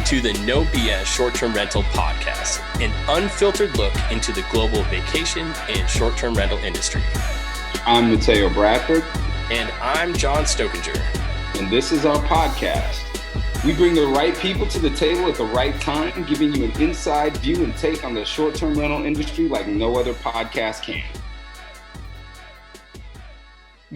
to the No BS Short-Term Rental Podcast, an unfiltered look into the global vacation and short-term rental industry. I'm Mateo Bradford. And I'm John Stokinger. And this is our podcast. We bring the right people to the table at the right time, giving you an inside view and take on the short-term rental industry like no other podcast can.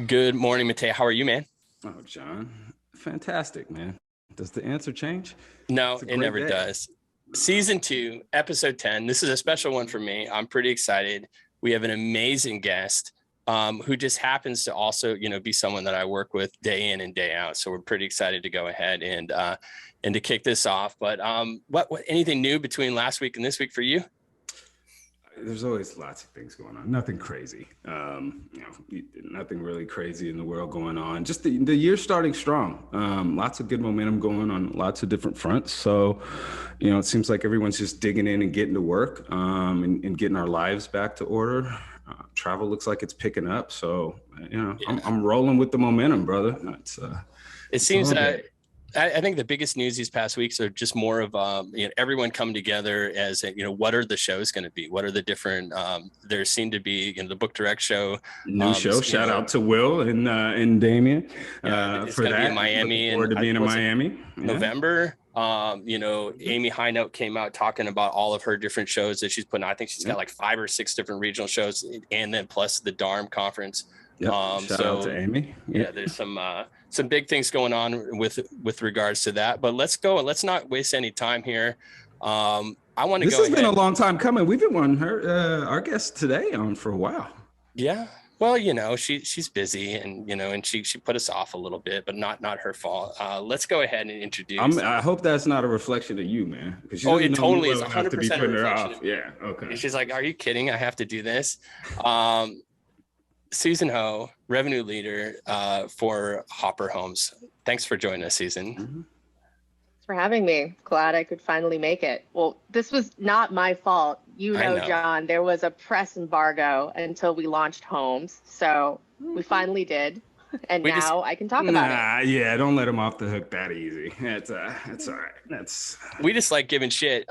Good morning, Mateo. How are you, man? Oh, John. Fantastic, man. Does the answer change? No, it never does. Season 2, episode 10. This is a special one for me. I'm pretty excited. We have an amazing guest who just happens to also, be someone that I work with day in and day out. So we're pretty excited to go ahead and to kick this off. But what anything new between last week and this week for you? There's always lots of things going on. Nothing crazy. Nothing really crazy in the world going on. Just the year's starting strong. Lots of good momentum going on lots of different fronts. So, it seems like everyone's just digging in and getting to work and getting our lives back to order. Travel looks like it's picking up. So, I'm rolling with the momentum, brother. It seems that I think the biggest news these past weeks are just more of everyone coming together as what are the shows going to be? What are the different? There seem to be the Book Direct show, new show. Shout out to Will and Damien it's for gonna that. Be in Miami. Looking forward to being in Miami. November. Amy Highnote came out talking about all of her different shows that she's putting on. I think she's got like 5 or 6 different regional shows, and then plus the DARM conference. Yep. Shout out to Amy. Yeah, there's some big things going on with regards to that. But let's go and let's not waste any time here. I want to go. This has been a long time coming. We've been wanting our guest today on for a while. Yeah. Well, she's busy and she put us off a little bit, but not her fault. Let's go ahead and introduce. I hope that's not a reflection of you, man. It totally is 100% a reflection. Yeah. Okay. And she's like, "Are you kidding? I have to do this." Susan Ho, revenue leader for Hopper Homes. Thanks for joining us, Susan. Mm-hmm. Thanks for having me. Glad I could finally make it. Well, this was not my fault. I know, John, there was a press embargo until we launched Homes. So we finally did. And now I can talk about it. Yeah, don't let him off the hook that easy. That's all right. We just like giving shit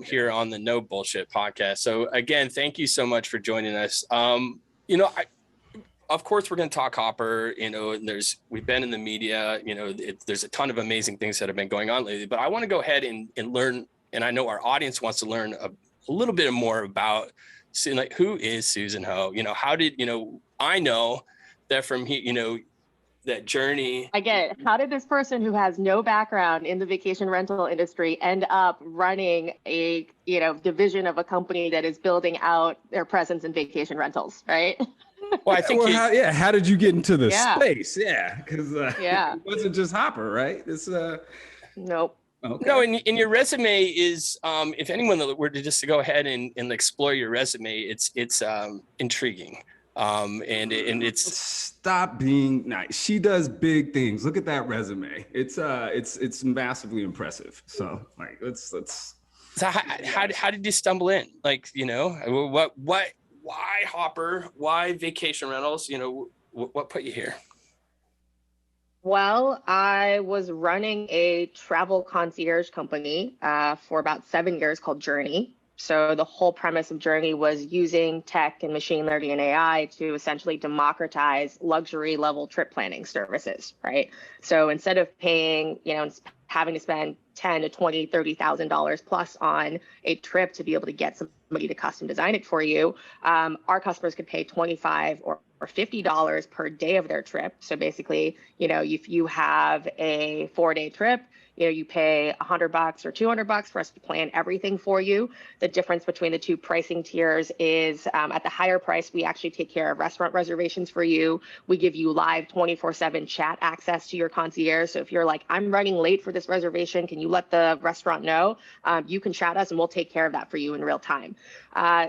here on the No Bullshit podcast. So again, thank you so much for joining us. Of course, we're going to talk Hopper. We've been in the media. There's a ton of amazing things that have been going on lately. But I want to go ahead and learn, and I know our audience wants to learn a little bit more about, who is Susan Ho? How did I know that from that Journy. I get it. How did this person who has no background in the vacation rental industry end up running a division of a company that is building out their presence in vacation rentals, right? Well, I think. How did you get into the space? Yeah, because it wasn't just Hopper, right? It's nope. Okay. No, and your resume is if anyone were to just go ahead and explore your resume, it's intriguing. And it's stop being nice. She does big things. Look at that resume. It's massively impressive. So let's. So how did you stumble in? Why Hopper? Why vacation rentals? What put you here? Well, I was running a travel concierge company for about 7 years called Journy. So the whole premise of Journy was using tech and machine learning and AI to essentially democratize luxury level trip planning services, right? So instead of paying, having to spend $10,000 to $20,000, $30,000 plus on a trip to be able to get somebody to custom design it for you, our customers could pay $25 or $50 per day of their trip. So basically, if you have a 4-day trip, you pay $100 or $200 for us to plan everything for you. The difference between the two pricing tiers is at the higher price, we actually take care of restaurant reservations for you. We give you live 24/7 chat access to your concierge. So if you're like, I'm running late for this reservation, can you let the restaurant know? You can chat us and we'll take care of that for you in real time.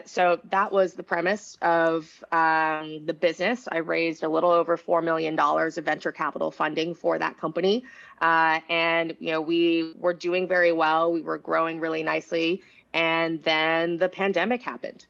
So that was the premise of the business. I raised a little over $4 million of venture capital funding for that company. And we were doing very well. We were growing really nicely. And then the pandemic happened.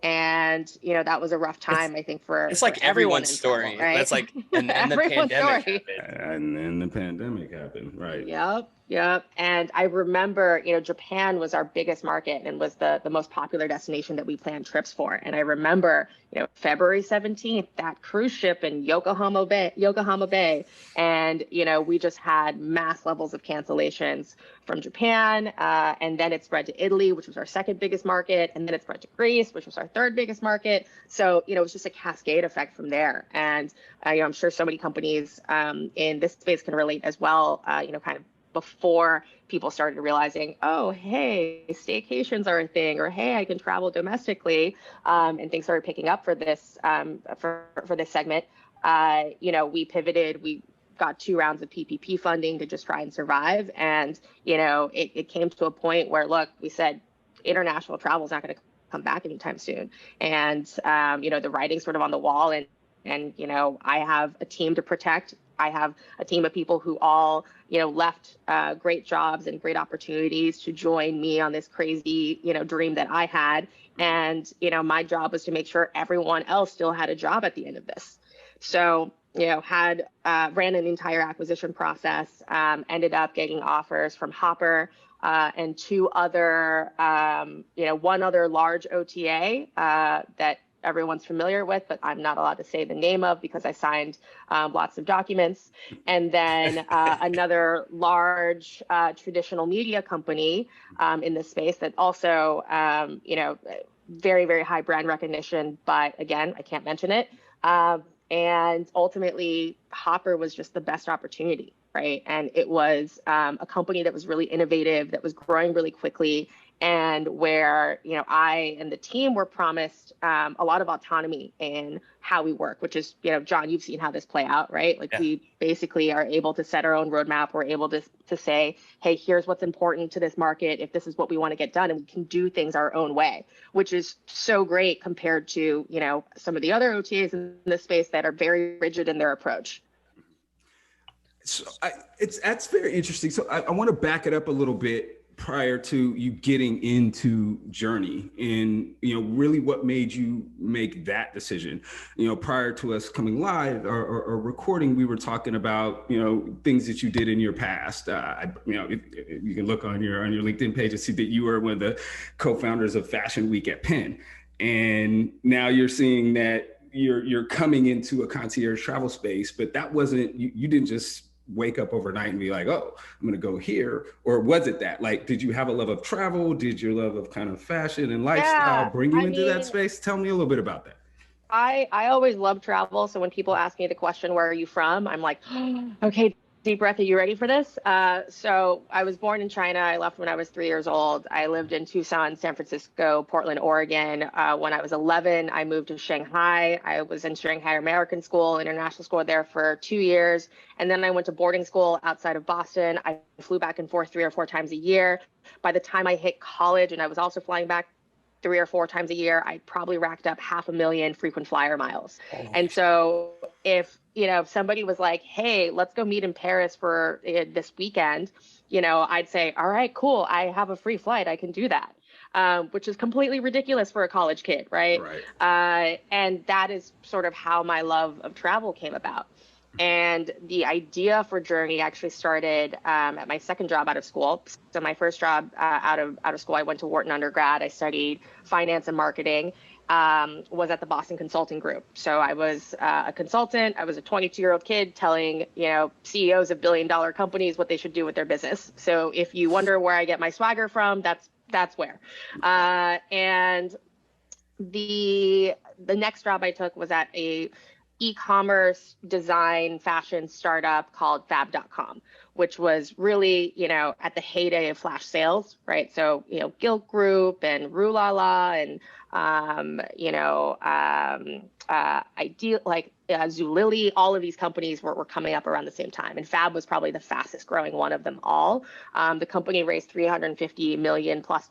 And, that was a rough time, I think, it's like everyone's story. Travel, right? That's like, and then the pandemic happened. And then the pandemic happened, right? Yep. Yep. And I remember, Japan was our biggest market and was the most popular destination that we planned trips for. And I remember, February 17th, that cruise ship in Yokohama Bay. And, we just had mass levels of cancellations from Japan. And then it spread to Italy, which was our second biggest market. And then it spread to Greece, which was our third biggest market. So, it was just a cascade effect from there. And, I'm sure so many companies in this space can relate as well, kind of before people started realizing, oh, hey, staycations are a thing, or hey, I can travel domestically, and things started picking up for this for this segment. We pivoted. We got 2 rounds of PPP funding to just try and survive, and it came to a point where, look, we said international travel is not going to come back anytime soon, and the writing's sort of on the wall, and I have a team to protect. I have a team of people who all, left great jobs and great opportunities to join me on this crazy, dream that I had. And, my job was to make sure everyone else still had a job at the end of this. So, ran an entire acquisition process, ended up getting offers from Hopper and 2 other, one other large OTA that everyone's familiar with, but I'm not allowed to say the name of because I signed lots of documents. And then another large traditional media company in this space that also, very, very high brand recognition, but again, I can't mention it. And ultimately, Hopper was just the best opportunity, right? And it was a company that was really innovative, that was growing really quickly, and where, I and the team were promised a lot of autonomy in how we work, which is, John, you've seen how this play out, right? Like, we basically are able to set our own roadmap. We're able to say, hey, here's what's important to this market, if this is what we want to get done, and we can do things our own way, which is so great compared to, some of the other OTAs in this space that are very rigid in their approach. So that's very interesting. So I want to back it up a little bit prior to you getting into Journy, and really what made you make that decision. Prior to us coming live or recording, we were talking about things that you did in your past. You can look on your LinkedIn page and see that you were one of the co-founders of Fashion Week at Penn, and now you're seeing that you're coming into a concierge travel space. But that wasn't you didn't just wake up overnight and be like, oh, I'm going to go here? Or was it that? Like, did you have a love of travel? Did your love of kind of fashion and lifestyle bring you into that space? Tell me a little bit about that. I always love travel. So when people ask me the question, where are you from? I'm like, oh, okay, deep breath. Are you ready for this? So I was born in China. I left when I was 3 years old. I lived in Tucson, San Francisco, Portland, Oregon. When I was 11, I moved to Shanghai. I was in Shanghai American School, international school there for 2 years. And then I went to boarding school outside of Boston. I flew back and forth 3 or 4 times a year. By the time I hit college, and I was also flying back 3 or 4 times a year, I probably racked up 500,000 frequent flyer miles. And so if somebody was like, hey, let's go meet in Paris for this weekend, I'd say, all right, cool. I have a free flight. I can do that, which is completely ridiculous for a college kid, right? And that is sort of how my love of travel came about. And the idea for Journy actually started at my second job out of school. So my first job out of school, I went to Wharton undergrad. I studied finance and marketing, was at the Boston Consulting Group. So I was a consultant. I was a 22-year-old kid telling, CEOs of billion-dollar companies what they should do with their business. So if you wonder where I get my swagger from, that's where. And the next job I took was at a e-commerce design fashion startup called fab.com, which was really, at the heyday of flash sales, right? So, Gilt Group and Rue La La and, Ideal, like Zulily, all of these companies were coming up around the same time. And Fab was probably the fastest growing one of them all. The company raised $350 million plus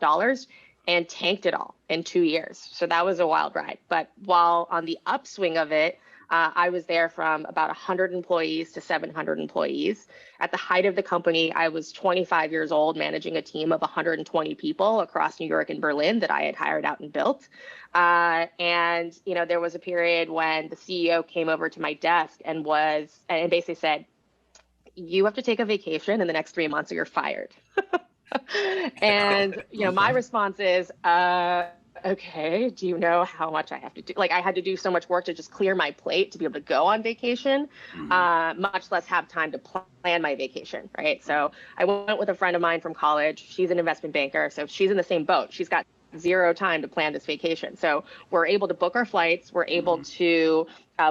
and tanked it all in 2 years. So that was a wild ride. But while on the upswing of it, I was there from about 100 employees to 700 employees. At the height of the company, I was 25 years old, managing a team of 120 people across New York and Berlin that I had hired out and built. And there was a period when the CEO came over to my desk and basically said, you have to take a vacation in the next 3 months or you're fired. And, my response is, okay, do you know how much I have to do? Like, I had to do so much work to just clear my plate to be able to go on vacation, much less have time to plan my vacation, right? So I went with a friend of mine from college. She's an investment banker, so she's in the same boat. She's got zero time to plan this vacation. So we're able to book our flights. We're able to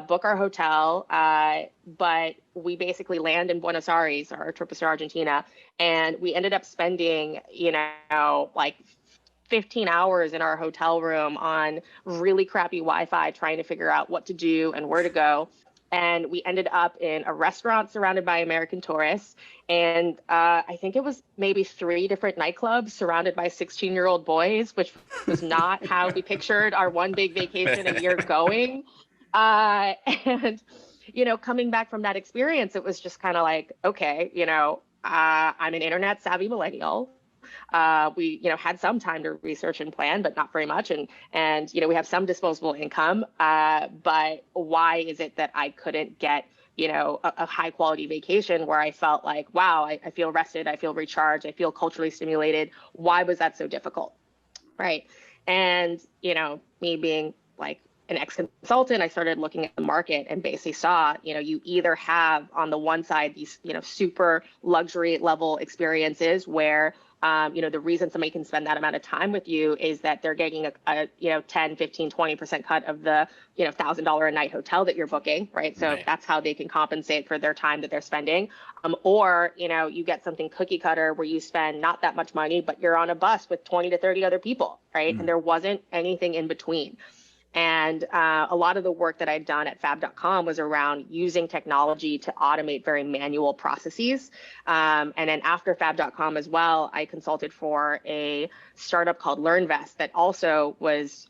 book our hotel, but we basically land in Buenos Aires. Our trip was to Argentina, and we ended up spending, like 15 hours in our hotel room on really crappy Wi-Fi, trying to figure out what to do and where to go. And we ended up in a restaurant surrounded by American tourists. And I think it was maybe 3 different nightclubs surrounded by 16-year-old boys, which was not how we pictured our one big vacation a year going. And, coming back from that experience, it was just kind of like, okay, I'm an internet savvy millennial. We, had some time to research and plan, but not very much. And we have some disposable income. But why is it that I couldn't get, a high quality vacation where I felt like, wow, I feel rested, I feel recharged, I feel culturally stimulated. Why was that so difficult? Right. And, me being like an ex-consultant, I started looking at the market and basically saw, you either have on the one side these, super luxury level experiences where the reason somebody can spend that amount of time with you is that they're getting a 10, 15, 20% cut of the, $1,000 a night hotel that you're booking, right? So that's how they can compensate for their time that they're spending. Or, you get something cookie cutter where you spend not that much money, but you're on a bus with 20 to 30 other people, right? And there wasn't anything in between. And a lot of the work that I'd done at fab.com was around using technology to automate very manual processes. And then after fab.com as well, I consulted for a startup called LearnVest that also was,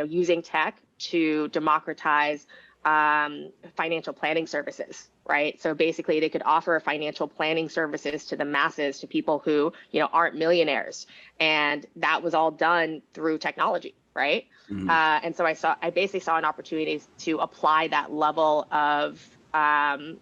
using tech to democratize financial planning services, right? So basically they could offer financial planning services to the masses, to people who, aren't millionaires. And that was all done through technology. Right. And so I basically saw an opportunity to apply that level of, to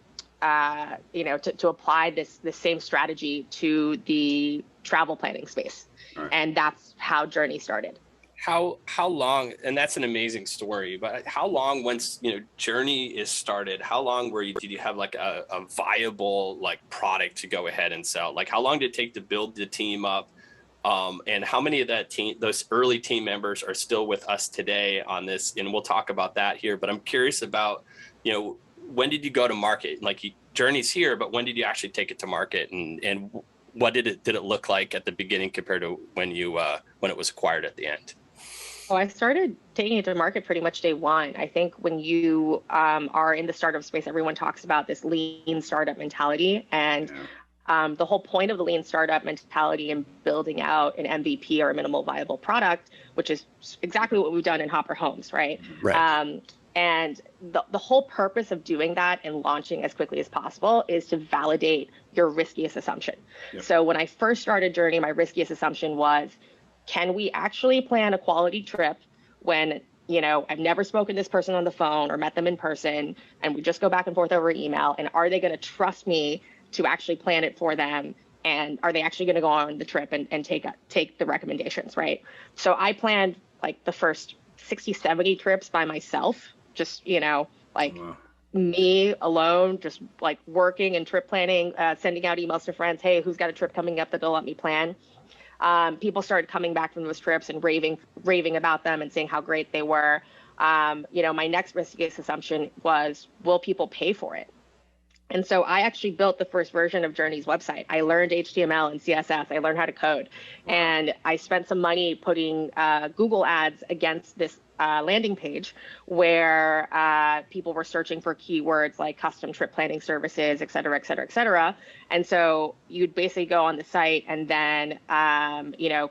apply this same strategy to the travel planning space. Right. And that's how Journy started. How long, and that's an amazing story, but how long once, Journy is started, how long did you have like a viable like product to go ahead and sell? Like how long did it take to build the team up? And how many of that team, those early team members are still with us today on this? And we'll talk about that here, but I'm curious about, when did you go to market? Like Journy's here, but when did you actually take it to market, and what did it look like at the beginning compared to when it was acquired at the end? Oh, I started taking it to market pretty much day one. I think when you are in the startup space, everyone talks about this lean startup mentality. And the whole point of the lean startup mentality and building out an MVP or a minimal viable product, which is exactly what we've done in Hopper Homes, right? And the whole purpose of doing that and launching as quickly as possible is to validate your riskiest assumption. So when I first started Journy, my riskiest assumption was, can we actually plan a quality trip when, I've never spoken to this person on the phone or met them in person, and we just go back and forth over email, and are they going to trust me to actually plan it for them? And are they actually going to go on the trip and take the recommendations, right? So I planned like the first 60, 70 trips by myself, just, me alone, just like working and trip planning, sending out emails to friends. Hey, who's got a trip coming up that they'll let me plan? People started coming back from those trips and raving about them and saying how great they were. My next riskiest assumption was, will people pay for it? And so I actually built the first version of Journy's website. I learned HTML and CSS. I learned how to code. And I spent some money putting Google ads against this landing page where people were searching for keywords like custom trip planning services, et cetera, et cetera, et cetera. And so you'd basically go on the site and then,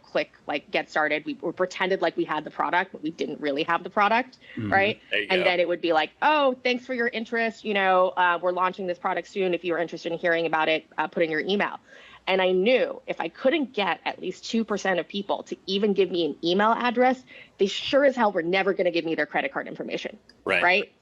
click like get started. We pretended like we had the product, but we didn't really have the product, right? And then it would be like, oh, thanks for your interest. We're launching this product soon. If you're interested in hearing about it, put in your email. And I knew if I couldn't get at least 2% of people to even give me an email address, they sure as hell were never going to give me their credit card information. Right.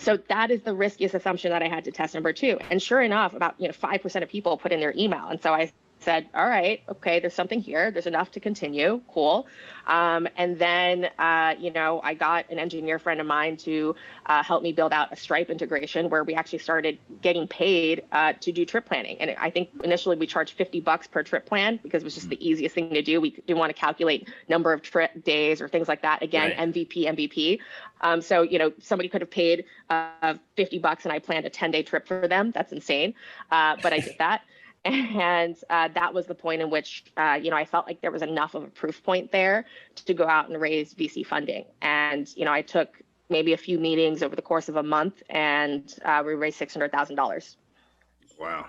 So that is the riskiest assumption that I had to test, number two. And sure enough, about 5% of people put in their email. And so I said, all right, okay, there's something here. There's enough to continue. Cool. And then, I got an engineer friend of mine to help me build out a Stripe integration where we actually started getting paid to do trip planning. And I think initially we charged $50 per trip plan because it was just the easiest thing to do. We didn't want to calculate number of trip days or things like that. Again, right. MVP. So, somebody could have paid $50 and I planned a 10-day trip for them. That's insane. But I did that. And that was the point in which, I felt like there was enough of a proof point there to go out and raise VC funding. And, I took maybe a few meetings over the course of a month and we raised $600,000. Wow.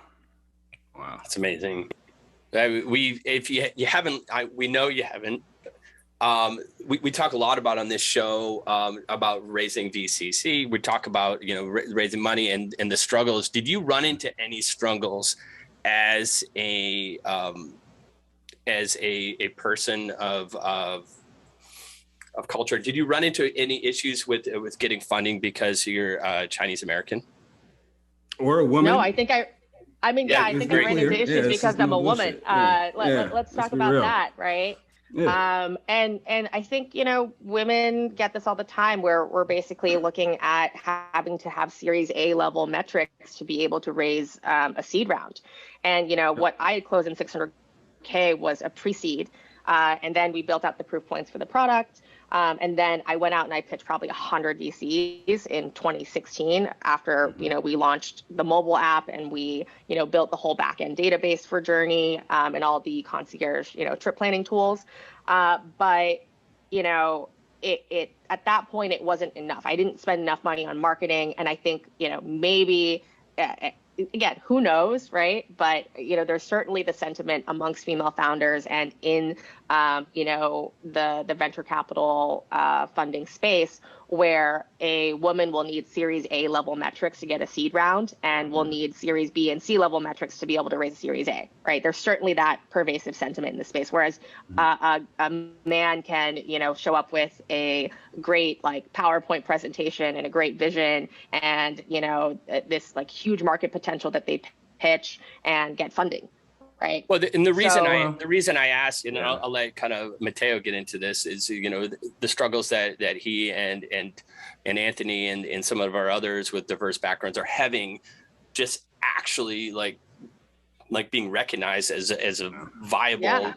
That's amazing. If you haven't, we know you haven't. We talk a lot about on this show about raising VCC. We talk about, raising money and the struggles. Did you run into any struggles as a person of culture? Did you run into any issues with getting funding because you're Chinese American or a woman? No, I think I ran into issues because I'm a woman. Let's talk about that, right? Yeah. And I think, women get this all the time where we're basically looking at having to have Series A level metrics to be able to raise a seed round. And, what I had closed in $600K was a pre-seed. And then we built out the proof points for the product. And then I went out and I pitched probably 100 VCs in 2016 after, we launched the mobile app and we, built the whole backend database for Journy and all the concierge, trip planning tools. But, it at that point, it wasn't enough. I didn't spend enough money on marketing. And I think, maybe again, who knows, right? But, there's certainly the sentiment amongst female founders and in, the venture capital funding space where a woman will need Series A level metrics to get a seed round and will need Series B and C level metrics to be able to raise a Series A, right? There's certainly that pervasive sentiment in the space, whereas a man can, show up with a great PowerPoint presentation and a great vision and, this huge market potential that they pitch and get funding. Right. Well, the reason I asked, I'll let kind of Matteo get into this is, the struggles that he and Anthony and some of our others with diverse backgrounds are having, just actually like being recognized as a viable,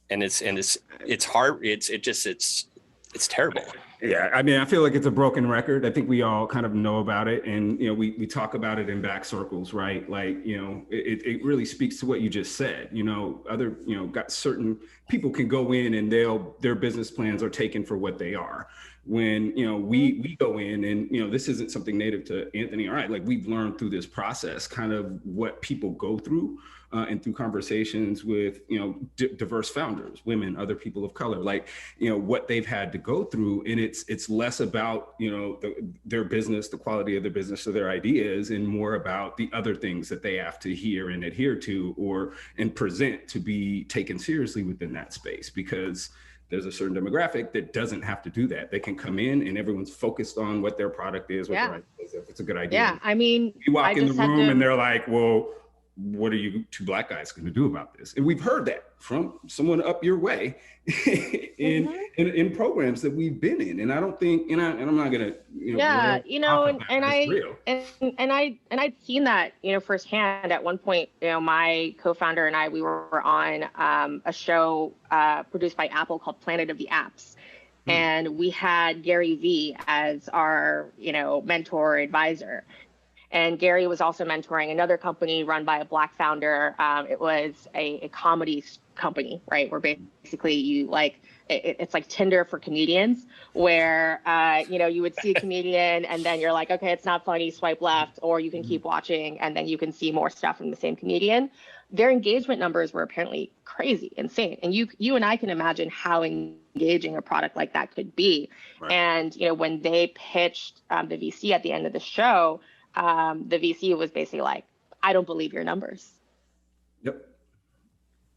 and it's hard. It's terrible. Yeah, I mean, I feel like it's a broken record. I think we all kind of know about it, and we talk about it in back circles, right? It really speaks to what you just said. Got certain people can go in and their business plans are taken for what they are. When we go in and this isn't something native to Anthony. All right, we've learned through this process kind of what people go through. And through conversations with, diverse founders, women, other people of color, what they've had to go through. And it's less about, their business, the quality of their business or their ideas, and more about the other things that they have to hear and adhere to and present to be taken seriously within that space, because there's a certain demographic that doesn't have to do that. They can come in and everyone's focused on what their product is, what their idea is, if it's a good idea. Yeah, I mean, you walk in the room and they're like, well, what are you two Black guys going to do about this? And we've heard that from someone up your way in programs that we've been in. And I don't think, and I'm not going to, I'd seen that, firsthand. At one point, my co-founder and I, we were on a show produced by Apple called Planet of the Apps. And we had Gary Vee as our, mentor advisor. And Gary was also mentoring another company run by a Black founder. It was a comedy company, right? Where basically it's like Tinder for comedians, where, you would see a comedian and then you're like, okay, it's not funny, swipe left, or you can keep watching and then you can see more stuff from the same comedian. Their engagement numbers were apparently crazy, insane. And you and I can imagine how engaging a product like that could be. Right. And, when they pitched the VC at the end of the show, the VC was basically like, I don't believe your numbers. Yep.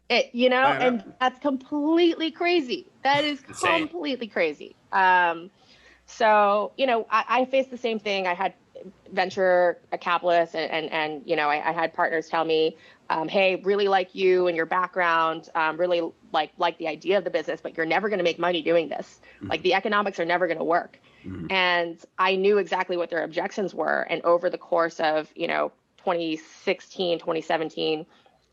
And that's completely crazy. That is completely crazy. So, I faced the same thing. I had venture capitalists and I had partners tell me, hey, really like you and your background, really like the idea of the business, but you're never going to make money doing this. Like the economics are never going to work. And I knew exactly what their objections were. And over the course of, 2016, 2017,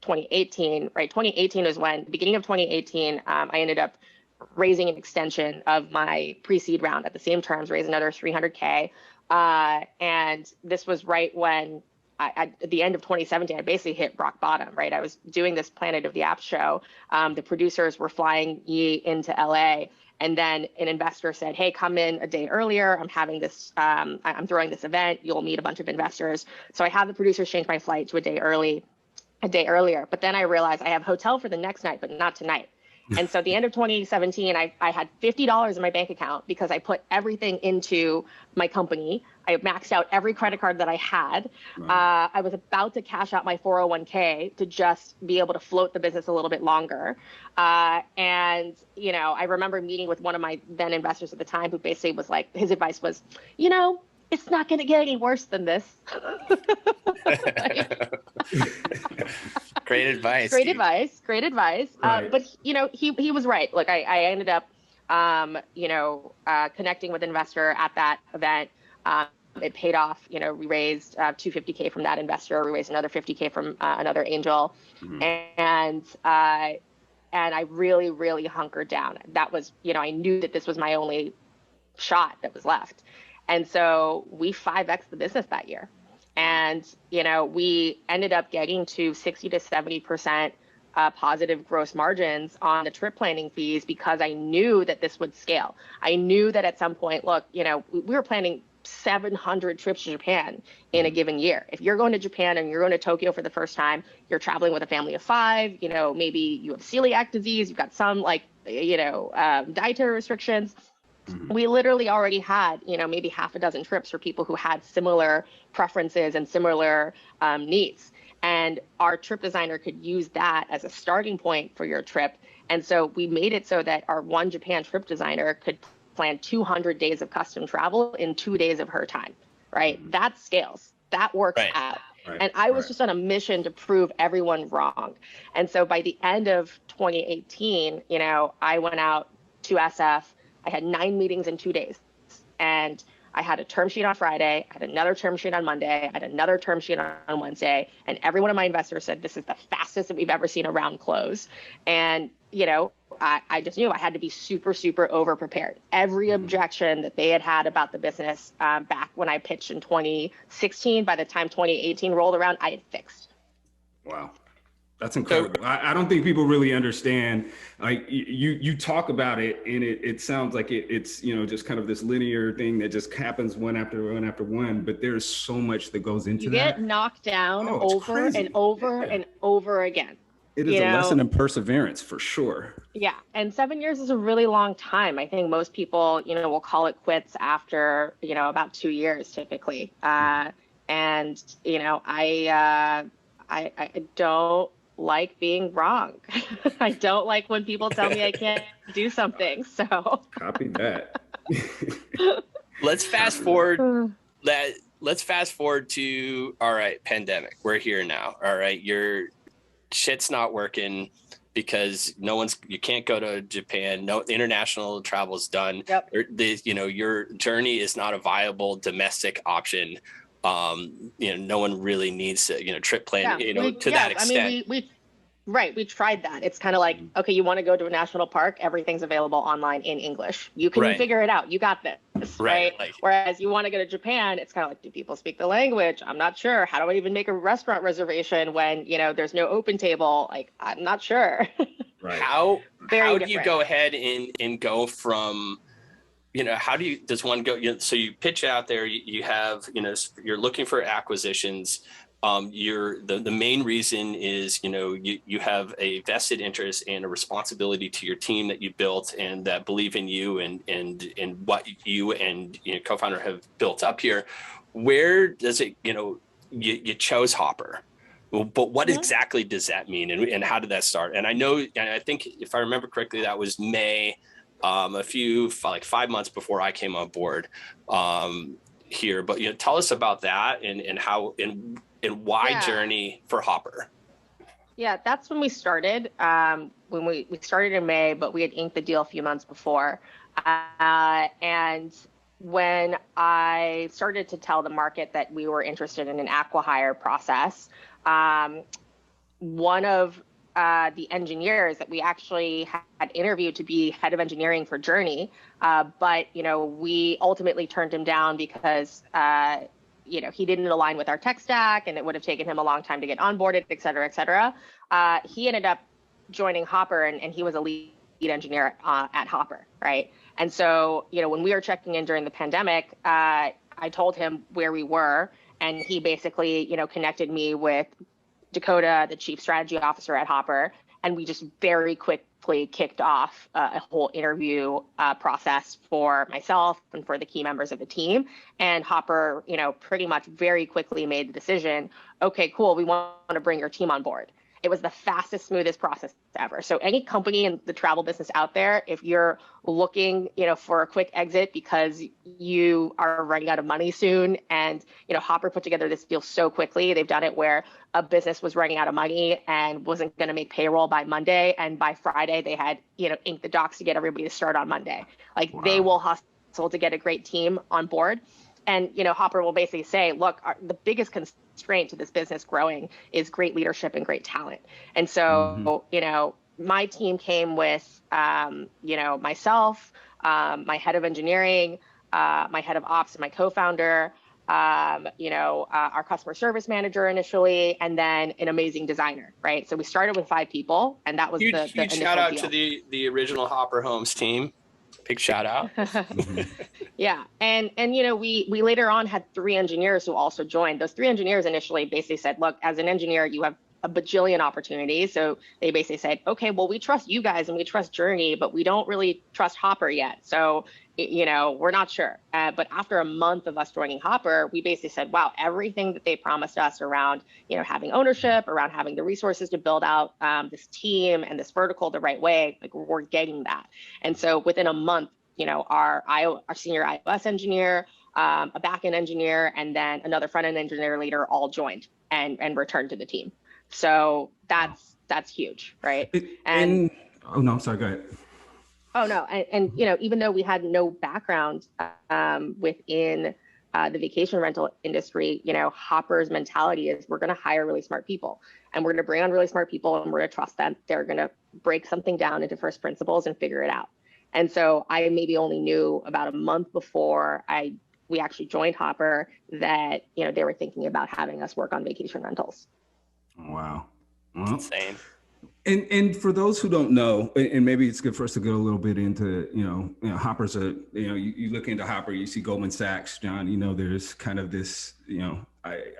2018, right? 2018 was when, beginning of 2018, I ended up raising an extension of my pre-seed round at the same terms, raised another 300K. And this was right when at the end of 2017, I basically hit rock bottom, right? I was doing this Planet of the Apps show. The producers were flying me into LA. And then an investor said, hey, come in a day earlier. I'm having this, I'm throwing this event. You'll meet a bunch of investors. So I had the producers change my flight to a day earlier. But then I realized I have hotel for the next night, but not tonight. And so at the end of 2017, I had $50 in my bank account because I put everything into my company. I maxed out every credit card that I had. Wow. I was about to cash out my 401k to just be able to float the business a little bit longer. And I remember meeting with one of my then investors at the time who basically was like, his advice was, it's not going to get any worse than this. Great advice. Great advice. Right. But he was right. Look, I ended up, connecting with an investor at that event. It paid off. We raised $250K from that investor. We raised another $50K from another angel, and I really, really hunkered down. That was, I knew that this was my only shot that was left. And so we 5X'd the business that year. And, we ended up getting to 60 to 70% positive gross margins on the trip planning fees because I knew that this would scale. I knew that at some point, look, we were planning 700 trips to Japan in a given year. If you're going to Japan and you're going to Tokyo for the first time, you're traveling with a family of 5, maybe you have celiac disease, you've got some dietary restrictions. We literally already had, maybe half a dozen trips for people who had similar preferences and similar needs. And our trip designer could use that as a starting point for your trip. And so we made it so that our one Japan trip designer could plan 200 days of custom travel in 2 days of her time, right? That scales, that works out. Right. And I was just on a mission to prove everyone wrong. And so by the end of 2018, I went out to SF. I had 9 meetings in 2 days, and I had a term sheet on Friday. I had another term sheet on Monday. I had another term sheet on Wednesday. And every one of my investors said, this is the fastest that we've ever seen a round close. And, I just knew I had to be super, super over prepared. Every objection that they had about the business back when I pitched in 2016, by the time 2018 rolled around, I had fixed. Wow. That's incredible. I don't think people really understand. Like you talk about it, and it sounds like it's just kind of this linear thing that just happens one after one after one. But there's so much that goes into that. You get knocked down over and over and over again. It is a lesson in perseverance for sure. Yeah, and 7 years is a really long time. I think most people, will call it quits after about 2 years typically. I don't like being wrong. I don't like when people tell me I can't do something. So copy that. Let's fast forward to, all right, pandemic. We're here now. All right. Your shit's not working because you can't go to Japan. No, the international travel is done. Yep. Your Journy is not a viable domestic option. No one really needs to, trip plan, to that extent. I mean, we tried that. It's kind of like, okay, you want to go to a national park, everything's available online in English. You can figure it out. You got this, right? Whereas you want to go to Japan, it's kind of like, do people speak the language? I'm not sure. How do I even make a restaurant reservation when, there's no open table? Like, I'm not sure. Right. How do you go ahead and go from, does one go, so you pitch out there, you have, you're looking for acquisitions. The main reason is, you have a vested interest and a responsibility to your team that you built and that believe in you and what you and co-founder have built up here. Where does it, you chose Hopper, but what exactly does that mean? And how did that start? And I know, and I think if I remember correctly, that was May like 5 months before I came on board here. But tell us about that and how and why Journy for Hopper. Yeah, that's when we started. When we started in May, but we had inked the deal a few months before. And when I started to tell the market that we were interested in an acqui-hire process, one of the engineers that we actually had interviewed to be head of engineering for Journy, but we ultimately turned him down because he didn't align with our tech stack, and it would have taken him a long time to get onboarded, et cetera, et cetera. He ended up joining Hopper, and he was a lead engineer at Hopper, right? And so, when we were checking in during the pandemic, I told him where we were, and he basically, connected me with Dakota, the chief strategy officer at Hopper, and we just very quickly kicked off a whole interview process for myself and for the key members of the team. And Hopper, pretty much very quickly made the decision, okay, cool, we want to bring your team on board. It was the fastest, smoothest process ever. So any company in the travel business out there, if you're looking, for a quick exit because you are running out of money soon, and, Hopper put together this deal so quickly. They've done it where a business was running out of money and wasn't going to make payroll by Monday, and by Friday they had, inked the docs to get everybody to start on Monday. Like, wow. They will hustle to get a great team on board. And, Hopper will basically say, look, the biggest constraint to this business growing is great leadership and great talent. And so, my team came with, myself, my head of engineering, my head of ops, and my co-founder, our customer service manager initially, and then an amazing designer, right? So we started with 5 people, and that was the huge shout out to the original Hopper Homes team. Big shout out. Yeah. And we later on had 3 engineers who also joined. Those 3 engineers initially basically said, look, as an engineer, you have a bajillion opportunities. So they basically said, okay, well, we trust you guys and we trust Journy, but we don't really trust Hopper yet. So, we're not sure. But after a month of us joining Hopper, we basically said, wow, everything that they promised us around, having ownership, around having the resources to build out this team and this vertical the right way, like, we're getting that. And so within a month, our senior iOS engineer, a backend engineer, and then another front-end engineer leader all joined and returned to the team. So that's huge, right? Oh no, I'm sorry, go ahead. Oh no, and even though we had no background within the vacation rental industry, Hopper's mentality is we're going to hire really smart people, and we're going to bring on really smart people, and we're going to trust them. They're going to break something down into first principles and figure it out. And so I maybe only knew about a month before we actually joined Hopper that they were thinking about having us work on vacation rentals. Wow, well, insane. And for those who don't know, and maybe it's good for us to go a little bit into, Hopper's you look into Hopper, you see Goldman Sachs, John, there's kind of this,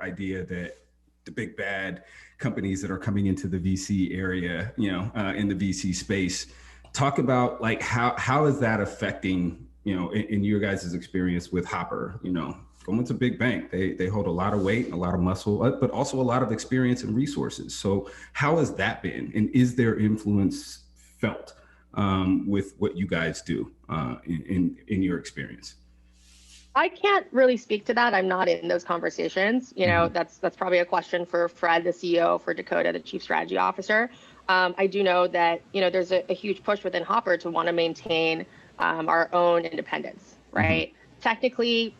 idea that the big bad companies that are coming into the VC area, in the VC space. Talk about like how is that affecting, in your guys' experience with Hopper, Goldman's a big bank. They hold a lot of weight and a lot of muscle, but also a lot of experience and resources. So how has that been? And is their influence felt with what you guys do in your experience? I can't really speak to that. I'm not in those conversations. That's probably a question for Fred, the CEO, for Dakota, the chief strategy officer. I do know that, there's a huge push within Hopper to want to maintain our own independence, right? Mm-hmm. Technically,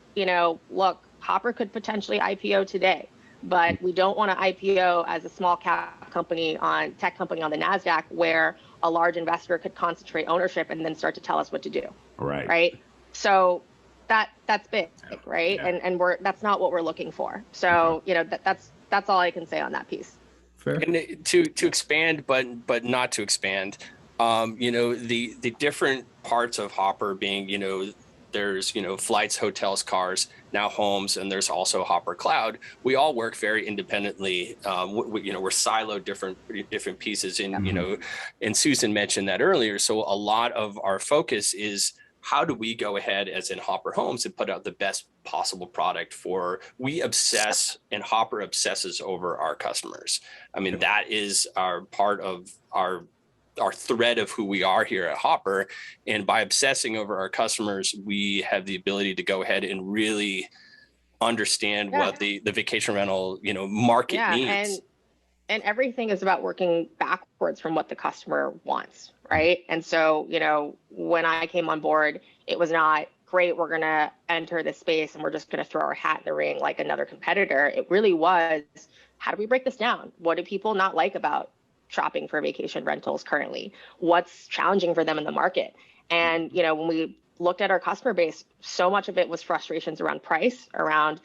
look, Hopper could potentially IPO today, but we don't want to IPO as a small cap tech company on the NASDAQ where a large investor could concentrate ownership and then start to tell us what to do. Right. Right. So that's big, right? Yeah. And that's not what we're looking for. So, that's all I can say on that piece. Fair. And to expand, but not to expand, the different parts of Hopper being, there's, flights, hotels, cars, now homes, and there's also Hopper Cloud. We all work very independently. We're siloed different pieces in, and Susan mentioned that earlier. So a lot of our focus is how do we go ahead as in Hopper Homes and put out the best possible product we obsess and Hopper obsesses over our customers. I mean, that is our part of our our thread of who we are here at Hopper. And by obsessing over our customers, we have the ability to go ahead and really understand what the vacation rental, market needs. And everything is about working backwards from what the customer wants, right? And so, when I came on board, it was not great, we're going to enter this space and we're just going to throw our hat in the ring like another competitor. It really was, how do we break this down? What do people not like about shopping for vacation rentals currently? What's challenging for them in the market? And, when we looked at our customer base, so much of it was frustrations around price, around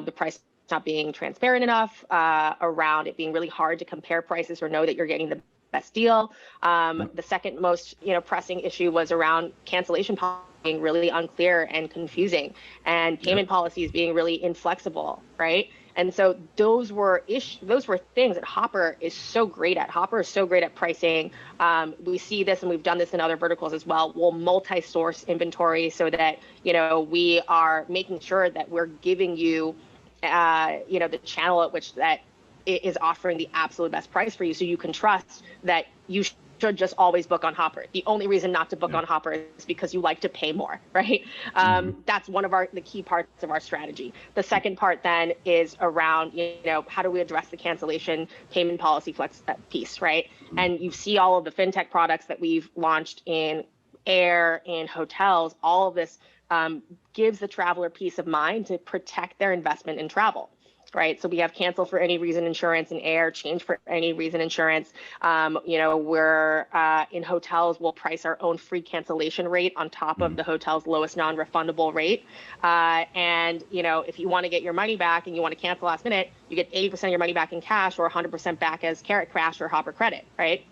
the price not being transparent enough, around it being really hard to compare prices or know that you're getting the best deal. The second most, pressing issue was around cancellation policy being really unclear and confusing, and payment policies being really inflexible, right? And so those were things that Hopper is so great at. Hopper is so great at pricing. We see this, and we've done this in other verticals as well. We'll multi-source inventory so that, we are making sure that we're giving you, the channel at which that is offering the absolute best price for you, so you can trust that you should just always book on Hopper. The only reason not to book on Hopper is because you like to pay more, right? That's one of the key parts of our strategy. The second part then is around, how do we address the cancellation payment policy flex piece, right? And you see all of the fintech products that we've launched in air, in hotels. All of this gives the traveler peace of mind to protect their investment in travel. Right. So we have cancel for any reason insurance in air, change for any reason insurance. We're in hotels, we'll price our own free cancellation rate on top of the hotel's lowest non-refundable rate. And, if you want to get your money back and you want to cancel last minute, you get 80% of your money back in cash, or 100% back as Carrot Crash or Hopper Credit. Right.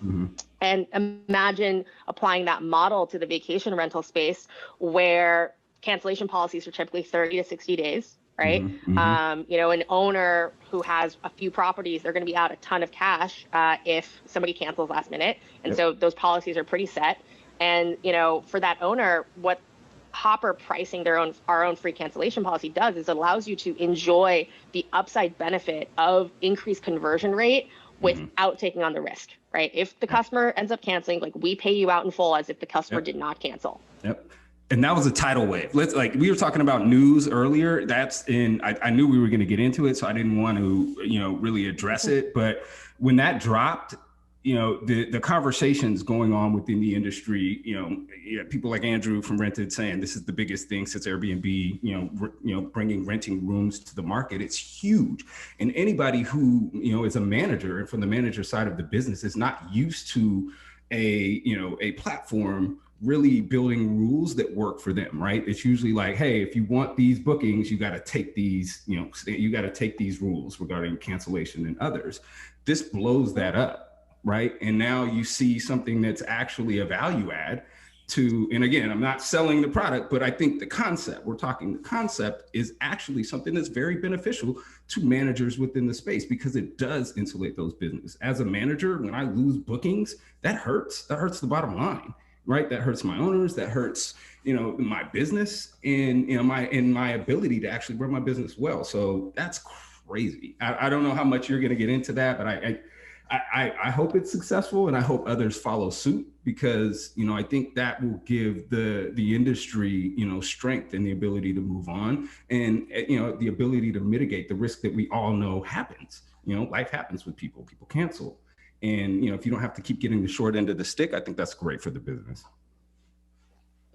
And imagine applying that model to the vacation rental space, where cancellation policies are typically 30 to 60 days. Right. An owner who has a few properties, they're going to be out a ton of cash if somebody cancels last minute. And so those policies are pretty set. And, for that owner, what Hopper pricing our own free cancellation policy does is allows you to enjoy the upside benefit of increased conversion rate without taking on the risk. Right. If the customer ends up canceling, we pay you out in full as if the customer did not cancel. And that was a tidal wave. We were talking about news earlier. I knew we were going to get into it, so I didn't want to, really address it. But when that dropped, the conversations going on within the industry, people like Andrew from Rented saying this is the biggest thing since Airbnb, bringing renting rooms to the market. It's huge. And anybody who, is a manager, and from the manager side of the business, is not used to a platform really building rules that work for them, right? It's usually like, hey, if you want these bookings, you got to take these, you got to take these rules regarding cancellation and others. This blows that up, right? And now you see something that's actually a value add to, and again, I'm not selling the product, but I think the concept is actually something that's very beneficial to managers within the space, because it does insulate those businesses. As a manager, when I lose bookings, that hurts the bottom line. Right, that hurts my owners. That hurts, my business and my ability to actually run my business well. So that's crazy. I don't know how much you're going to get into that, but I hope it's successful, and I hope others follow suit, because I think that will give the industry strength and the ability to move on, and the ability to mitigate the risk that we all know happens. Life happens with people. People cancel. And, if you don't have to keep getting the short end of the stick, I think that's great for the business.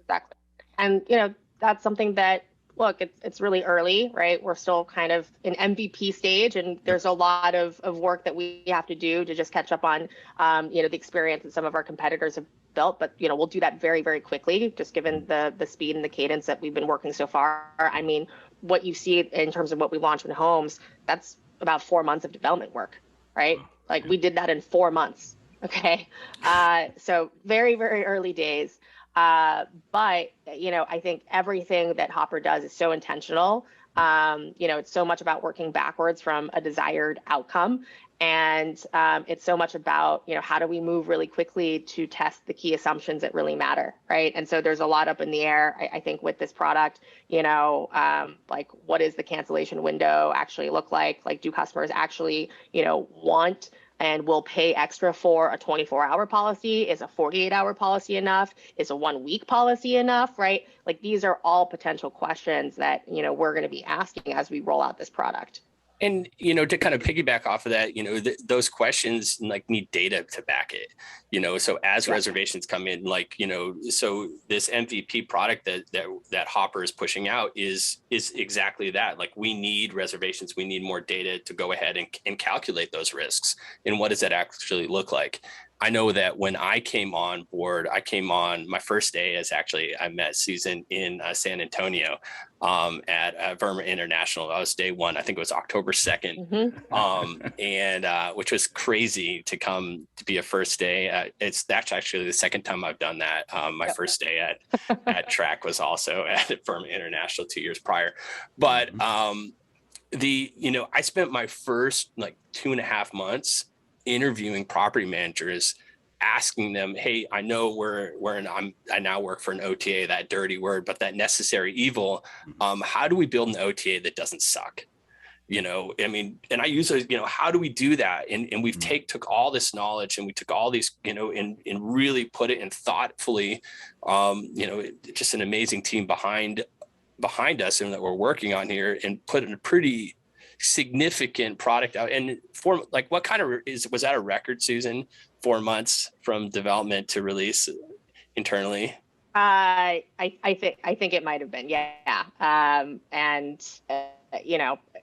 Exactly. And, that's something that, look, it's really early, right? We're still kind of in MVP stage, and there's a lot of work that we have to do to just catch up on, the experience that some of our competitors have built. But, we'll do that very, very quickly, just given the speed and the cadence that we've been working so far. I mean, what you see in terms of what we launched in homes, that's about 4 months of development work, right? We did that in 4 months. Okay. So very, very early days. But, I think everything that Hopper does is so intentional. It's so much about working backwards from a desired outcome. And it's so much about, how do we move really quickly to test the key assumptions that really matter, right? And so there's a lot up in the air, I think, with this product, what does the cancellation window actually look like? Do customers actually, want and we'll pay extra for a 24-hour policy. Is a 48-hour policy enough? Is a 1-week policy enough, right? Like these are all potential questions that, we're going to be asking as we roll out this product. And, to kind of piggyback off of that, those questions like need data to back it, so as reservations come in, so this MVP product that Hopper is pushing out is exactly that. Like we need reservations. We need more data to go ahead and calculate those risks. And what does that actually look like? I know that when I came on board, I came on my first day I met Susan in San Antonio at Verma International. That was day one. I think it was October 2nd. And which was crazy to be a first day. That's actually the second time I've done that. My first day at Track was also at Verma International 2 years prior. But I spent my first 2.5 months interviewing property managers, asking them, hey, I know I now work for an OTA, that dirty word, but that necessary evil. How do we build an OTA that doesn't suck? And I use those, how do we do that? And we've took all this knowledge and we took all these, and really put it in thoughtfully, just an amazing team behind us and that we're working on here, and put in a pretty significant product out. And what kind of was that a record, Susan? 4 months from development to release internally? I think it might have been, yeah.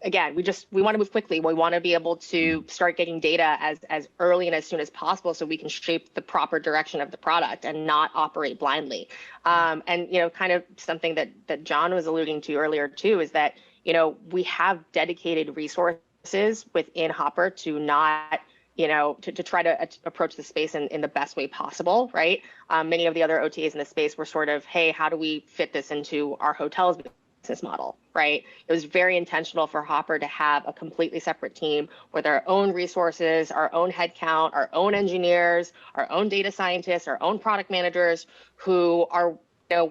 Again, we want to move quickly. We want to be able to start getting data as early and as soon as possible, so we can shape the proper direction of the product and not operate blindly. And kind of something that John was alluding to earlier too is that we have dedicated resources within Hopper to not, to try to approach the space in the best way possible, right? Many of the other OTAs in the space were sort of, hey, how do we fit this into our hotels business model, right? It was very intentional for Hopper to have a completely separate team with our own resources, our own headcount, our own engineers, our own data scientists, our own product managers who are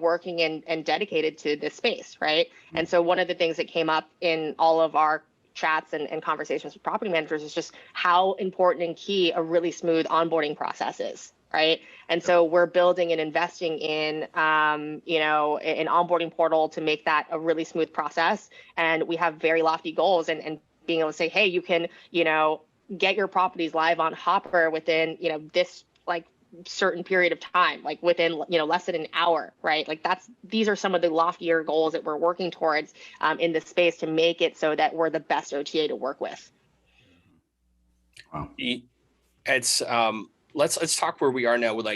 working and dedicated to this space, right? And so one of the things that came up in all of our chats and conversations with property managers is just how important and key a really smooth onboarding process is, right? And so we're building and investing in, an onboarding portal to make that a really smooth process. And we have very lofty goals and being able to say, hey, you can, get your properties live on Hopper within, this certain period of time, within less than an hour, right? These are some of the loftier goals that we're working towards in this space to make it so that we're the best OTA to work with. Wow. It's let's talk where we are now with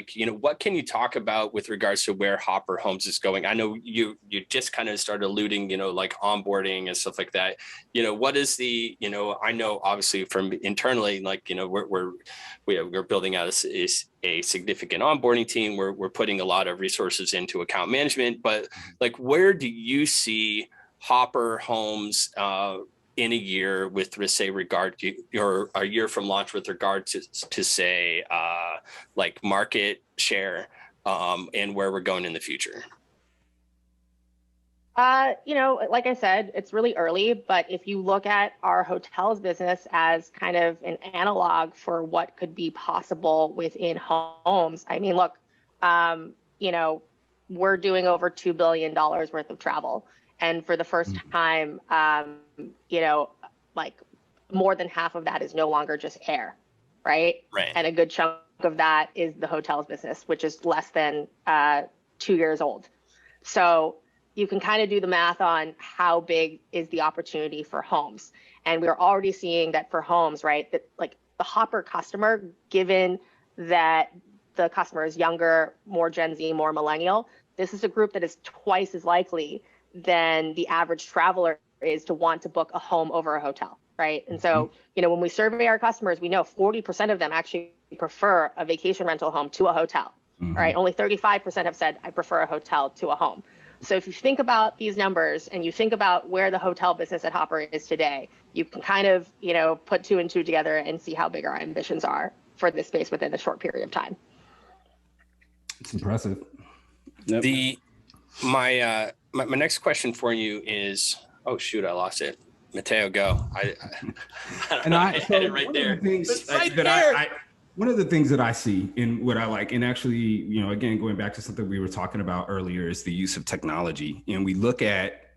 what can you talk about with regards to where Hopper Homes is going? I know you just kind of started alluding, onboarding and stuff like that. What is the, I know obviously from internally, we're building out a significant onboarding team. We're putting a lot of resources into account management, but where do you see Hopper Homes in a year with say regard to, or a year from launch with regard to say market share and where we're going in the future? Like I said, it's really early, but if you look at our hotels business as kind of an analog for what could be possible within homes, I mean, look, we're doing over $2 billion worth of travel. And for the first time, more than half of that is no longer just air, right? Right. And a good chunk of that is the hotels business, which is less than 2 years old. So you can kind of do the math on how big is the opportunity for homes. And we're already seeing that for homes, right, that the Hopper customer, given that the customer is younger, more Gen Z, more millennial, this is a group that is twice as likely than the average traveler is to want to book a home over a hotel, right? And so, when we survey our customers, we know 40% of them actually prefer a vacation rental home to a hotel, right? Only 35% have said, I prefer a hotel to a home. So if you think about these numbers and you think about where the hotel business at Hopper is today, you can kind of, put 2 and 2 together and see how big our ambitions are for this space within a short period of time. It's impressive. Yep. My next question for you is, oh shoot, I lost it. Mateo, go. I had it right there. One of the things that I see in what I like, and actually, you know, again, going back to something we were talking about earlier, is the use of technology. And we look at,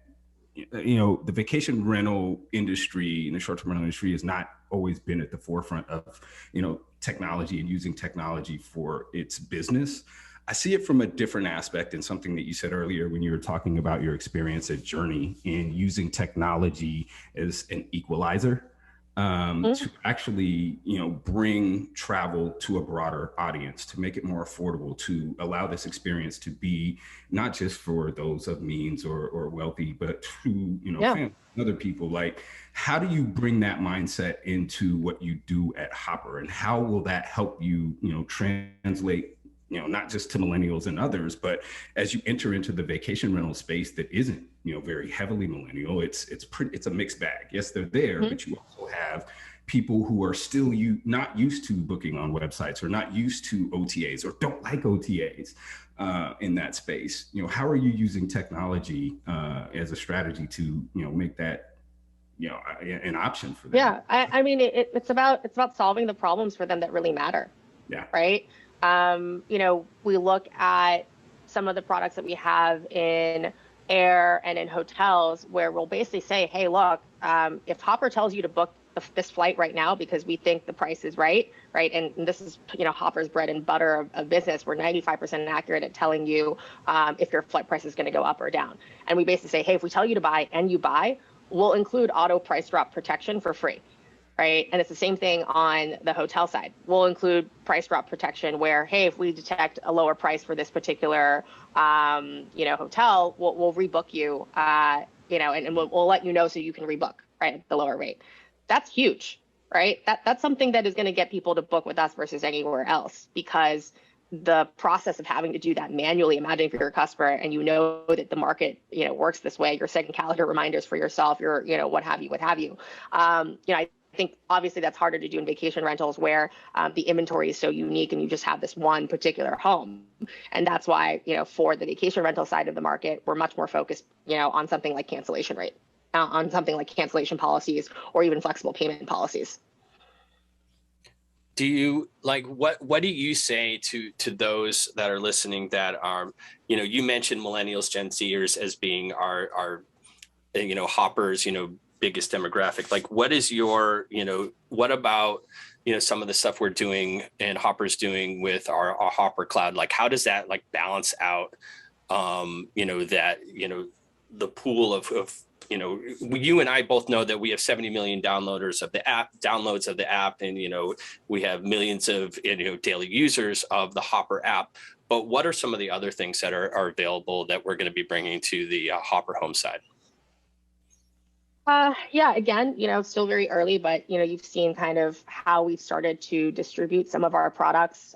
you know, the vacation rental industry and the short-term rental industry has not always been at the forefront of, you know, technology and using technology for its business. I see it from a different aspect, and something that you said earlier when you were talking about your experience at Journy in using technology as an equalizer. To actually, you know, bring travel to a broader audience, to make it more affordable, to allow this experience to be not just for those of means or wealthy, but to, you know, family, other people. Like, how do you bring that mindset into what you do at Hopper, and how will that help you, you know, translate, you know, not just to millennials and others, but as you enter into the vacation rental space that isn't, you know, very heavily millennial, it's a mixed bag. Yes, they're there, but you also have people who are still not used to booking on websites, or not used to OTAs, or don't like OTAs in that space. You know, how are you using technology as a strategy to, you know, make that, you know, an option for them? Yeah, I mean, it's about solving the problems for them that really matter. Yeah. Right. You know, we look at some of the products that we have in air and in hotels, where we'll basically say, hey, look, if Hopper tells you to book this flight right now because we think the price is right, and this is, you know, Hopper's bread and butter of business. We're 95% accurate at telling you if your flight price is going to go up or down. And we basically say, hey, if we tell you to buy and you buy, we'll include auto price drop protection for free. Right. And it's the same thing on the hotel side. We'll include price drop protection where, hey, if we detect a lower price for this particular, you know, hotel, we'll rebook you, you know, and we'll let you know so you can rebook, right, at the lower rate. That's huge, right? That's something that is going to get people to book with us versus anywhere else, because the process of having to do that manually, imagine if you're a customer and you know that the market, you know, works this way, you're setting calendar reminders for yourself, you're, you know, what have you. You know, I think obviously that's harder to do in vacation rentals where the inventory is so unique and you just have this one particular home. And that's why, you know, for the vacation rental side of the market, we're much more focused, you know, on something like cancellation rate, on something like cancellation policies, or even flexible payment policies. Do you like, what do you say to those that are listening that are, you know, you mentioned millennials, Gen Zers as being our, you know, Hoppers, you know, biggest demographic. Like, what is your, you know, what about, you know, some of the stuff we're doing and Hopper's doing with our Hopper Cloud? Like, how does that like balance out, you know, that, you know, the pool of, you know, you and I both know that we have 70 million downloads of the app, and, you know, we have millions of, you know, daily users of the Hopper app. But what are some of the other things that are available that we're going to be bringing to the Hopper home side? Yeah, again, you know, still very early, but, you know, you've seen kind of how we've started to distribute some of our products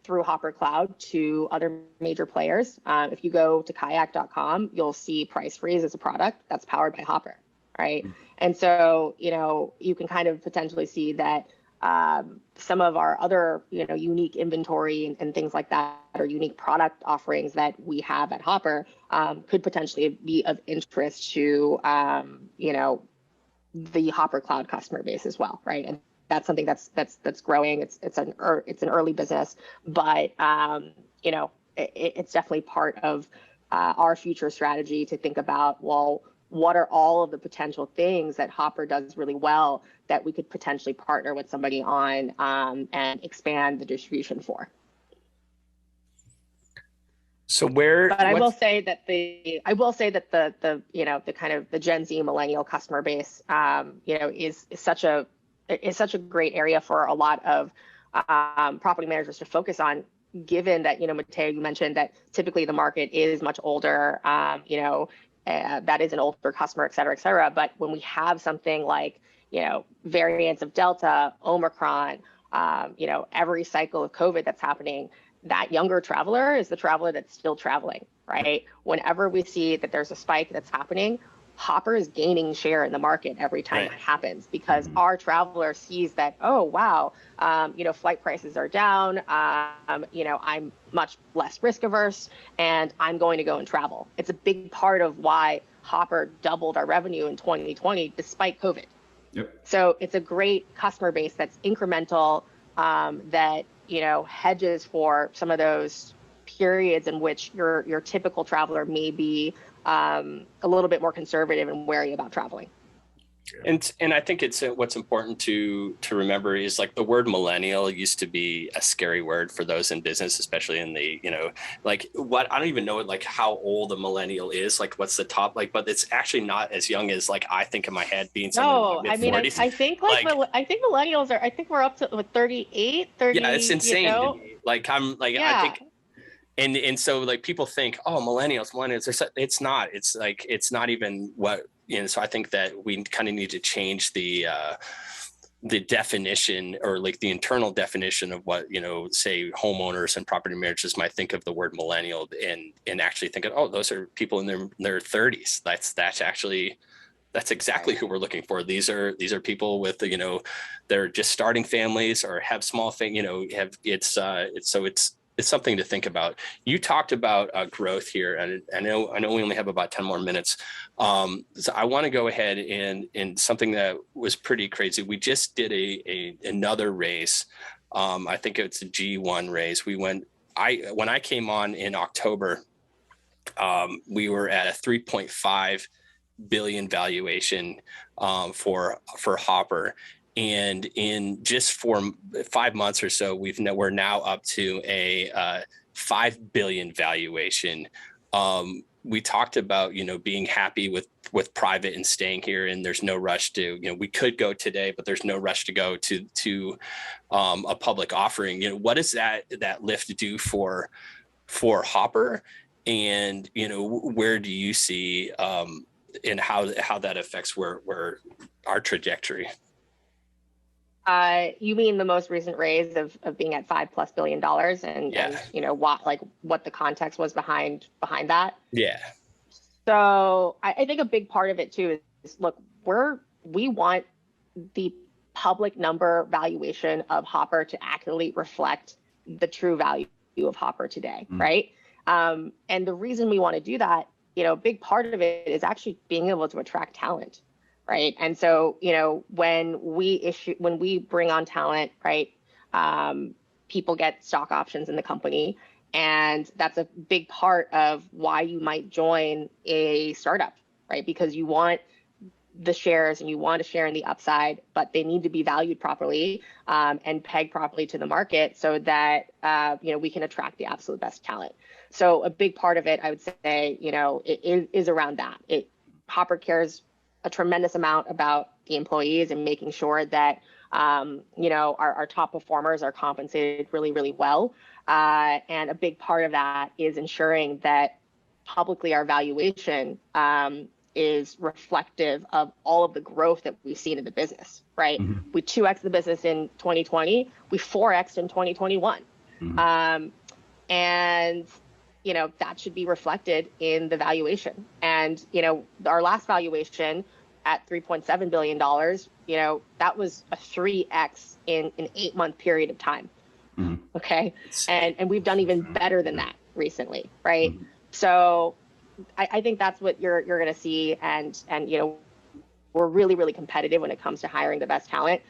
through Hopper Cloud to other major players. If you go to kayak.com, you'll see Price Freeze as a product that's powered by Hopper, right? And so, you know, you can kind of potentially see that some of our other, you know, unique inventory and things like that, or unique product offerings that we have at Hopper could potentially be of interest to, you know, the Hopper Cloud customer base as well, right? And that's something that's growing. It's an early business, but you know, it's definitely part of our future strategy to think about, well, what are all of the potential things that Hopper does really well that we could potentially partner with somebody on and expand the distribution for. So I will say that the you know, the kind of the Gen Z millennial customer base, you know, is such a great area for a lot of property managers to focus on, given that, you know, Mateo, you mentioned that typically the market is much older, you know, that is an older customer, et cetera. But when we have something like, you know, variants of Delta, Omicron, you know, every cycle of COVID that's happening, that younger traveler is the traveler that's still traveling, right? Whenever we see that there's a spike that's happening, Hopper is gaining share in the market every time it happens, because our traveler sees that, oh, wow, you know, flight prices are down, you know, I'm much less risk averse and I'm going to go and travel. It's a big part of why Hopper doubled our revenue in 2020 despite COVID. Yep. So it's a great customer base that's incremental, that, you know, hedges for some of those periods in which your typical traveler may be a little bit more conservative and wary about traveling. And I think it's what's important to remember is like the word millennial used to be a scary word for those in business, especially in the, you know, like what, I don't even know like how old a millennial is, like what's the top, like, but it's actually not as young as like I think in my head being someone in my mid-40s. I think I think millennials are, I think we're up to 38, 30. Yeah, it's insane. You know? To me. Like I'm like, yeah. I think, and so like people think, oh, millennials, it's not, it's like, it's not even what, you know, so I think that we kind of need to change the definition, or like the internal definition of what, you know, say homeowners and property managers might think of the word millennial, and actually think of, oh, those are people in their 30s. That's exactly who we're looking for. These are people with, you know, they're just starting families or have small thing, you know, it's something to think about. You talked about growth here, and I know we only have about 10 more minutes. So I want to go ahead and something that was pretty crazy. We just did another race. I think it's a G1 race. When I came on in October, we were at a 3.5 billion valuation for Hopper. And in just for 5 months or so, we're now up to a 5 billion valuation. We talked about, you know, being happy with private and staying here, and there's no rush to, you know, we could go today, but there's no rush to go to a public offering. You know, what does that lift do for Hopper, and, you know, where do you see and how that affects where our trajectory? You mean the most recent raise of being at $5+ billion, and you know what the context was behind that? Yeah. So I think a big part of it too is, look, we want the public number valuation of Hopper to accurately reflect the true value of Hopper today, right? And the reason we want to do that, you know, a big part of it is actually being able to attract talent. Right. And so, you know, when we bring on talent, right, people get stock options in the company. And that's a big part of why you might join a startup, right? Because you want the shares and you want to share in the upside, but they need to be valued properly and pegged properly to the market so that, you know, we can attract the absolute best talent. So a big part of it, I would say, you know, it is around that. Hopper cares a tremendous amount about the employees and making sure that, you know, our top performers are compensated really, really well. And a big part of that is ensuring that publicly our valuation is reflective of all of the growth that we've seen in the business, right? Mm-hmm. We 2x the business in 2020, we 4x in 2021. Mm-hmm. And you know, that should be reflected in the valuation. And, you know, our last valuation at $3.7 billion, you know, that was a 3x in an 8-month period of time. Mm-hmm. Okay. And we've done even better than that recently. Right. Mm-hmm. So I think that's what you're going to see. And, you know, we're really, really competitive when it comes to hiring the best talent.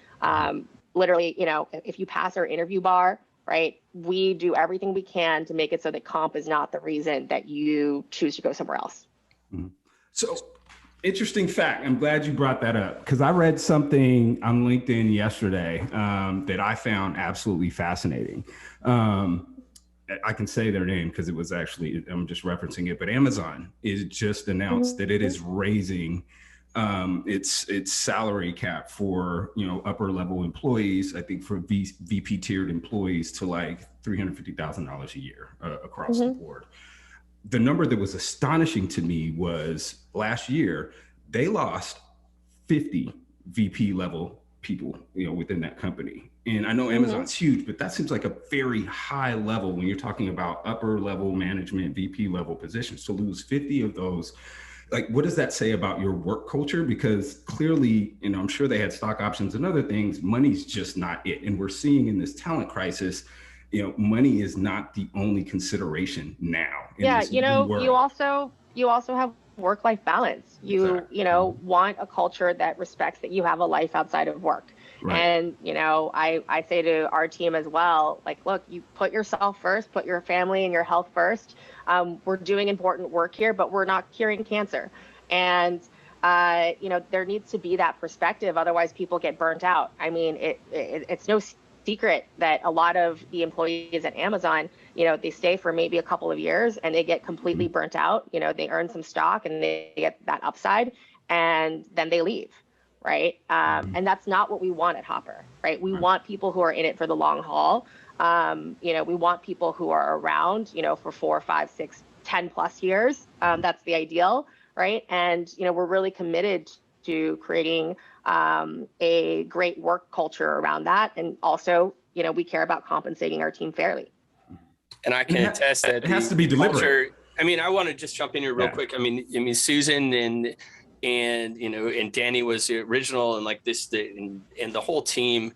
Literally, you know, if you pass our interview bar, right, we do everything we can to make it so that comp is not the reason that you choose to go somewhere else. Mm-hmm. So interesting fact. I'm glad you brought that up, because I read something on LinkedIn yesterday that I found absolutely fascinating. I can say their name because it was actually, I'm just referencing it, but Amazon is just announced that it is raising its salary cap for, you know, upper level employees, I think for VP tiered employees, to like $350,000 a year across the board. The number that was astonishing to me was last year, they lost 50 VP level people, you know, within that company. And I know Amazon's huge, but that seems like a very high level when you're talking about upper level management, VP level positions. To lose 50 of those, like, what does that say about your work culture? Because clearly, you know, I'm sure they had stock options and other things. Money's just not it. And we're seeing in this talent crisis, you know, money is not the only consideration now. Yeah, you know, you also have work-life balance. Exactly. Want a culture that respects that you have a life outside of work. Right. And, I say to our team as well, like, look, you put yourself first, put your family and your health first. We're doing important work here, but we're not curing cancer. And, there needs to be that perspective. Otherwise, people get burnt out. I mean, it's no secret that a lot of the employees at Amazon, they stay for maybe a couple of years and they get completely burnt out. They earn some stock and they get that upside and then they leave. Right. And that's not what we want at Hopper. Right. We want people who are in it for the long haul. We want people who are around, for 4, 5, 6, 10 plus years. That's the ideal. Right. And, we're really committed to creating a great work culture around that. And also, we care about compensating our team fairly. And I can attest that it has to be deliberate. Culture, I want to just jump in here real quick. I mean, Susan and Danny was the original, and like this, and the whole team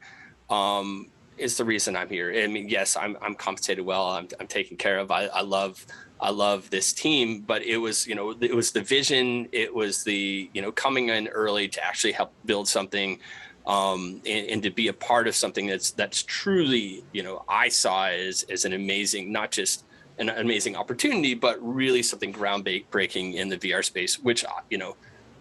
is the reason I'm here. I mean, yes, I'm compensated well. I'm taken care of. I love this team, but it was the vision. It was the, coming in early to actually help build something, and to be a part of something that's truly, I saw as an amazing, not just an amazing opportunity, but really something groundbreaking in the VR space, which,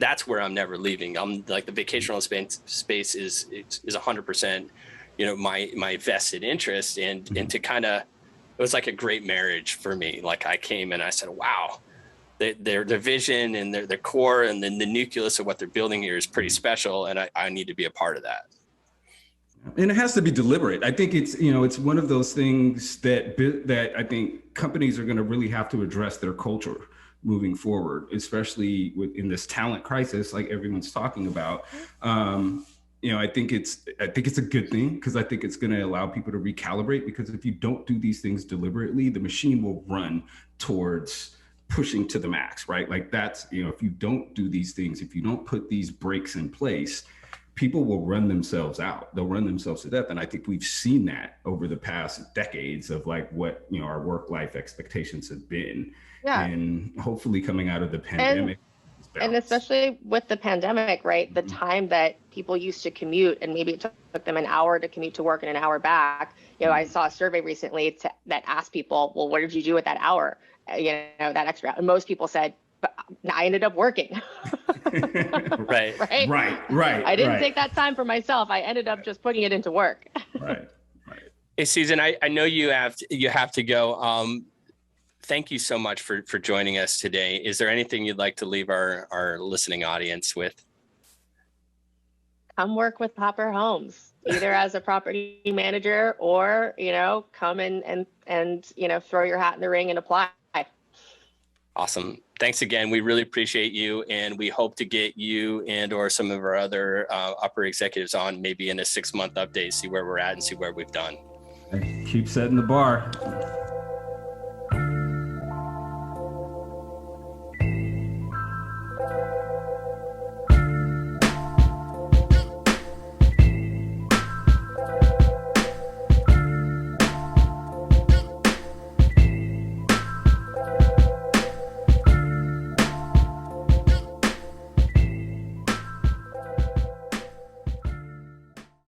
that's where I'm never leaving. I'm like, the vacation rental space is 100%, my vested interest, and to kind of, it was like a great marriage for me. Like, I came and I said, wow, their vision and their core and then the nucleus of what they're building here is pretty special. And I need to be a part of that. And it has to be deliberate. I think it's, it's one of those things that I think companies are going to really have to address their culture moving forward, especially in this talent crisis, like everyone's talking about. I think it's a good thing, because I think it's going to allow people to recalibrate, because if you don't do these things deliberately, the machine will run towards pushing to the max, right? Like, that's, if you don't do these things, if you don't put these brakes in place, people will run themselves out. They'll run themselves to death. And I think we've seen that over the past decades of like what, our work-life expectations have been. Yeah. And hopefully coming out of the pandemic. And especially with the pandemic, right? The time that people used to commute, and maybe it took them an hour to commute to work and an hour back. I saw a survey recently that asked people, well, what did you do with that hour? That extra. And most people said, but I ended up working. Right. I didn't take that time for myself. I ended up just putting it into work. Right. Hey, Susan, I know you have to go. Thank you so much for joining us today. Is there anything you'd like to leave our listening audience with? Come work with Hopper Homes, either as a property manager or, come and throw your hat in the ring and apply. Awesome. Thanks again. We really appreciate you, and we hope to get you and or some of our other upper executives on maybe in a 6-month update, see where we're at and see where we've done. Keep setting the bar.